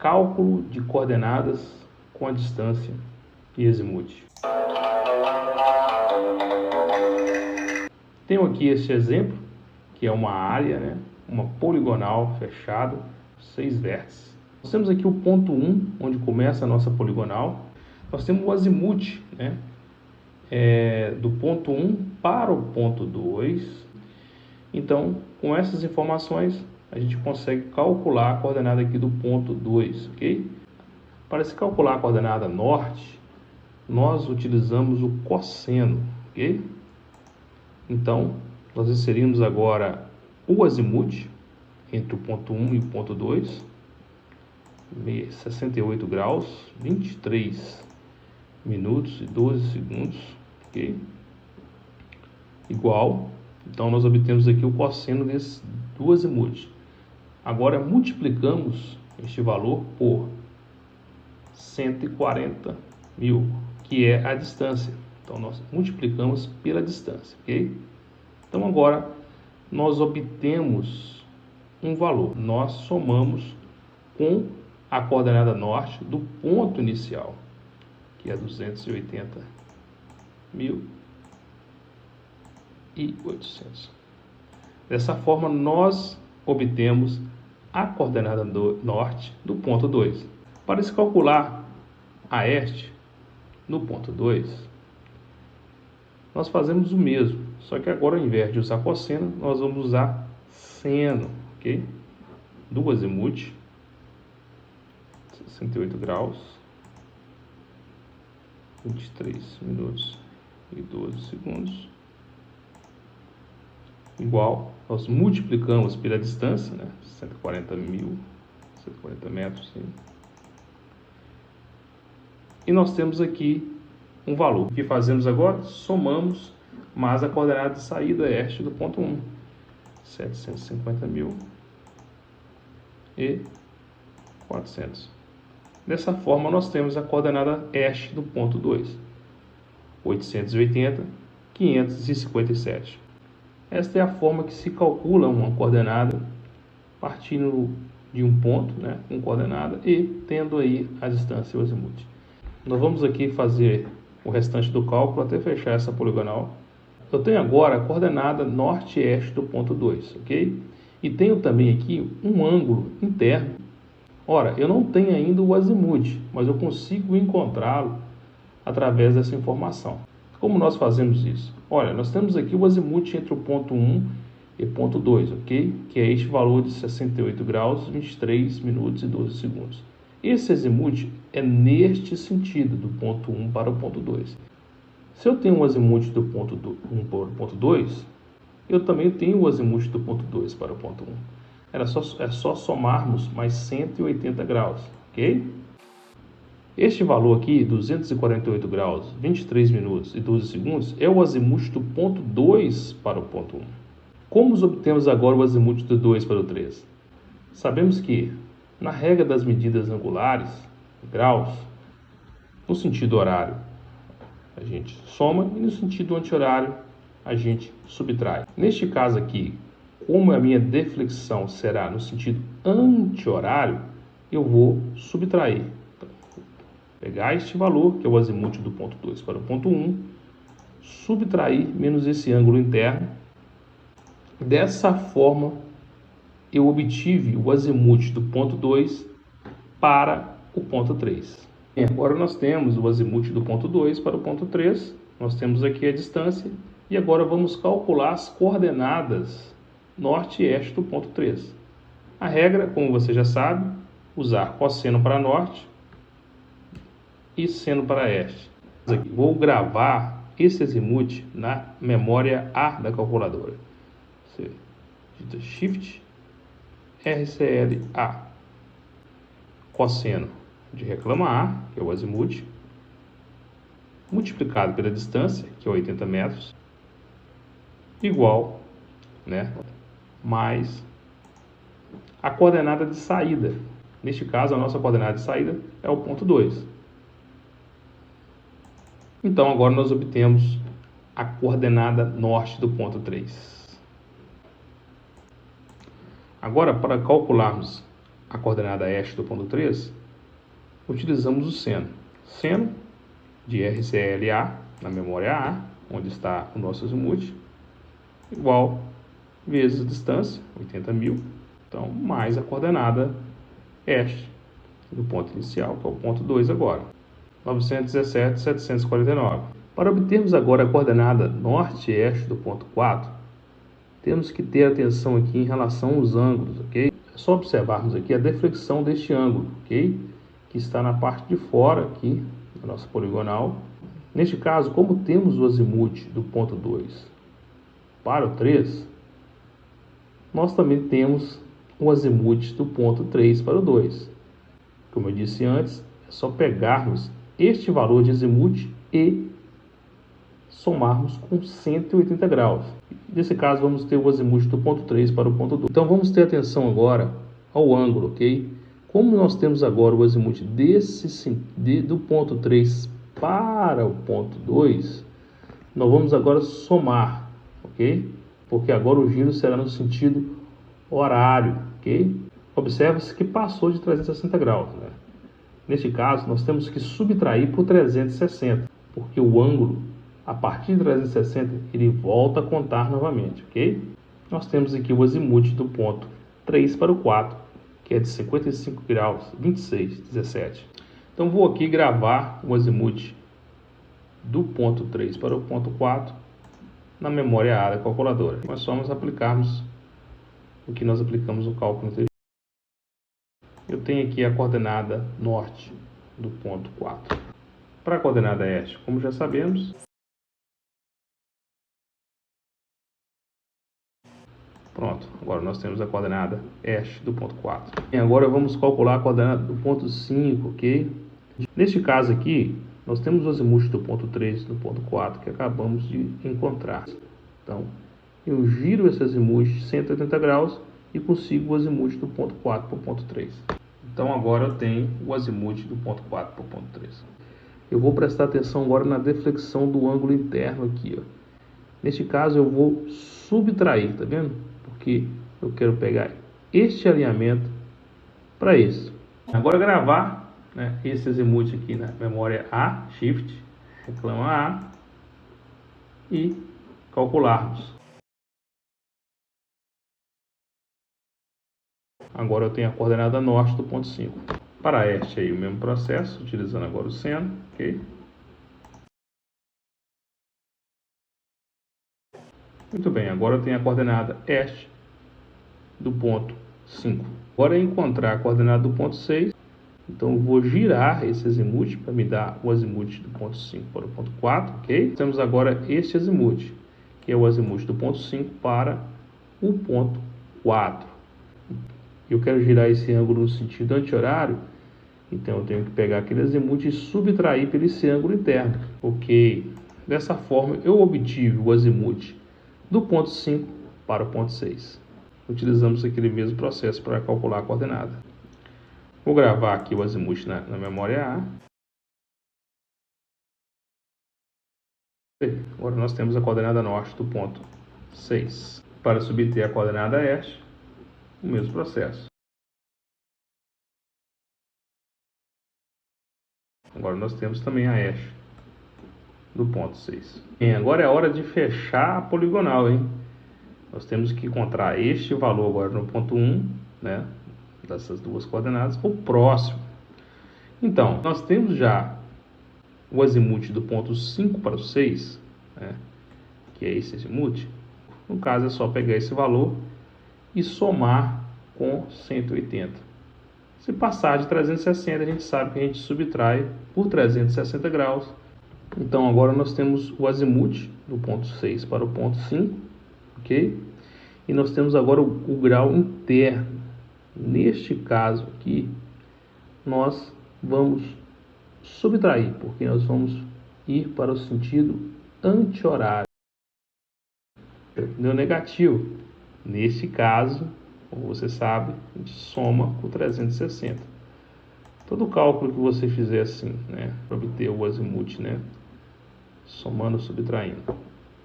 Cálculo de coordenadas com a distância e azimuth. Tenho aqui este exemplo, que é uma área, né? Uma poligonal fechada, 6 vértices. Nós temos aqui o ponto 1, onde começa a nossa poligonal. Nós temos o azimuth, né? Do ponto 1 para o ponto 2. Então, com essas informações, a gente consegue calcular a coordenada aqui do ponto 2, ok? Para se calcular a coordenada norte, nós utilizamos o cosseno, ok? Então, nós inserimos agora o azimuth entre o ponto 1 e o ponto 2, 68 graus, 23 minutos e 12 segundos, ok? Igual, então nós obtemos aqui o cosseno do azimuth. Agora multiplicamos este valor por 140 mil, que é a distância. Então nós multiplicamos pela distância, ok? Então agora nós obtemos um valor. Nós somamos com a coordenada norte do ponto inicial, que é 280.800. Dessa forma nós obtemos a coordenada norte do ponto 2. Para se calcular a este no ponto 2, nós fazemos o mesmo, só que agora ao invés de usar cosseno, nós vamos usar seno, ok? Do azimuth, 68 graus, 23 minutos e 12 segundos, igual, nós multiplicamos pela distância, né? 140 metros, sim. E nós temos aqui um valor. O que fazemos agora? Somamos, mas a coordenada de saída é este do ponto 1, 750.400. Dessa forma, nós temos a coordenada este do ponto 2, 880.557. Esta é a forma que se calcula uma coordenada partindo de um ponto, né, com coordenada e tendo aí a distância e o azimuth. Nós vamos aqui fazer o restante do cálculo até fechar essa poligonal. Eu tenho agora a coordenada norte e este do ponto 2, ok? E tenho também aqui um ângulo interno. Ora, eu não tenho ainda o azimuth, mas eu consigo encontrá-lo através dessa informação. Como nós fazemos isso? Olha, nós temos aqui o azimuth entre o ponto 1 e ponto 2, ok? Que é este valor de 68 graus, 23 minutos e 12 segundos. Esse azimuth é neste sentido, do ponto 1 para o ponto 2. Se eu tenho um azimuth do ponto 1 para o ponto 2, eu também tenho o azimuth do ponto 2 para o ponto 1. É só somarmos mais 180 graus, ok? Este valor aqui, 248 graus, 23 minutos e 12 segundos, é o azimuth do ponto 2 para o ponto 1. Como obtemos agora o azimuth do 2 para o 3? Sabemos que, na regra das medidas angulares, graus, no sentido horário, a gente soma e no sentido anti-horário, a gente subtrai. Neste caso aqui, como a minha deflexão será no sentido anti-horário, eu vou subtrair. Então, vou pegar este valor, que é o azimuth do ponto 2 para o ponto 1, subtrair menos esse ângulo interno. Dessa forma, eu obtive o azimuth do ponto 2 para o ponto 3. E agora nós temos o azimuth do ponto 2 para o ponto 3, nós temos aqui a distância, e agora vamos calcular as coordenadas norte e este do ponto 3. A regra, como você já sabe, usar cosseno para norte e seno para este. Vou gravar esse azimuth na memória A da calculadora. Você digita Shift RCLA, cosseno de reclama A, que é o azimuth, multiplicado pela distância, que é 80 metros, igual, né, mais a coordenada de saída. Neste caso, a nossa coordenada de saída é o ponto 2. Então, agora nós obtemos a coordenada norte do ponto 3. Agora, para calcularmos a coordenada oeste do ponto 3, utilizamos o seno. Seno de RCLA na memória A, onde está o nosso azimuth, igual vezes a distância, 80.000, então, mais a coordenada oeste do ponto inicial, que é o ponto 2 agora, 917.749. Para obtermos agora a coordenada norte e oeste do ponto 4, temos que ter atenção aqui em relação aos ângulos, ok? É só observarmos aqui a deflexão deste ângulo, ok? Que está na parte de fora aqui da nossa poligonal. Neste caso, como temos o azimuth do ponto 2 para o 3, nós também temos o azimuth do ponto 3 para o 2. Como eu disse antes, é só pegarmos este valor de azimuth e somarmos com 180 graus. Nesse caso, vamos ter o azimuth do ponto 3 para o ponto 2. Então, vamos ter atenção agora ao ângulo, ok? Como nós temos agora o azimuth do ponto 3 para o ponto 2, nós vamos agora somar, ok? Porque agora o giro será no sentido horário, ok? Observa-se que passou de 360 graus, né? Neste caso, nós temos que subtrair por 360, porque o ângulo, a partir de 360, ele volta a contar novamente, ok? Nós temos aqui o azimuth do ponto 3 para o 4, que é de 55 graus, 26, 17. Então, vou aqui gravar o azimuth do ponto 3 para o ponto 4 na memória A da calculadora. Nós só vamos aplicarmos o que nós aplicamos no cálculo anterior. Eu tenho aqui a coordenada norte do ponto 4. Para a coordenada oeste, como já sabemos, pronto, agora nós temos a coordenada oeste do ponto 4. E agora vamos calcular a coordenada do ponto 5, ok? Neste caso aqui, nós temos o azimuth do ponto 3 e do ponto 4 que acabamos de encontrar. Então, eu giro esse azimuth 180 graus e consigo o azimuth do ponto 4 para o ponto 3. Então, agora eu tenho o azimuth do ponto 4 para o ponto 3. Eu vou prestar atenção agora na deflexão do ângulo interno aqui, ó. Neste caso, eu vou subtrair, tá vendo? Porque eu quero pegar este alinhamento para esse. Agora, gravar, né, esse azimuth aqui na memória A, Shift, reclama A, e calcularmos. Agora eu tenho a coordenada norte do ponto 5. Para este aí o mesmo processo, utilizando agora o seno, ok? Muito bem, agora eu tenho a coordenada este do ponto 5. Agora é encontrar a coordenada do ponto 6. Então eu vou girar esse azimuth para me dar o azimuth do ponto 5 para o ponto 4, ok? Temos agora este azimuth, que é o azimuth do ponto 5 para o ponto 4. Eu quero girar esse ângulo no sentido anti-horário, então eu tenho que pegar aquele azimuth e subtrair por esse ângulo interno, ok? Dessa forma eu obtive o azimuth do ponto 5 para o ponto 6. Utilizamos aquele mesmo processo para calcular a coordenada. Vou gravar aqui o azimuth na memória A. Agora nós temos a coordenada norte do ponto 6. Para subter a coordenada oeste, o mesmo processo. Agora nós temos também a oeste do ponto 6. Bem, agora é a hora de fechar a poligonal, hein? Nós temos que encontrar este valor agora no ponto 1, né? Dessas duas coordenadas, o próximo. Então, nós temos já o azimuth do ponto 5 para o 6, né? Que é esse azimuth. No caso, é só pegar esse valor e somar com 180. Se passar de 360, a gente sabe que a gente subtrai por 360 graus. Então, agora nós temos o azimuth do ponto 6 para o ponto 5, ok? E nós temos agora o grau interno. Neste caso aqui, nós vamos subtrair, porque nós vamos ir para o sentido anti-horário. Deu negativo. Neste caso, como você sabe, a gente soma com 360. Todo cálculo que você fizer assim, né, para obter o azimuth, né, somando, subtraindo.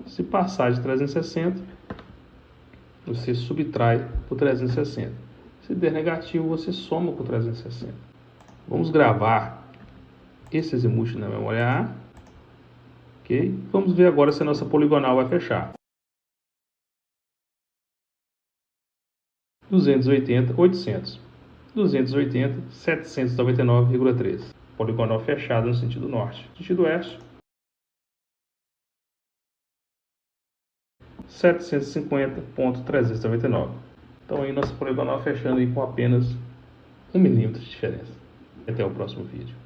Se passar de 360, você subtrai por 360. Se der negativo, você soma com 360. Vamos gravar esse azimuth na memória A. Ok? Vamos ver agora se a nossa poligonal vai fechar. 280, 800. 280, 799,13. Poligonal fechado no sentido norte. Sentido oeste, 750,399. Então aí nossa poligonal fechando aí com apenas 1 milímetro de diferença. Até o próximo vídeo.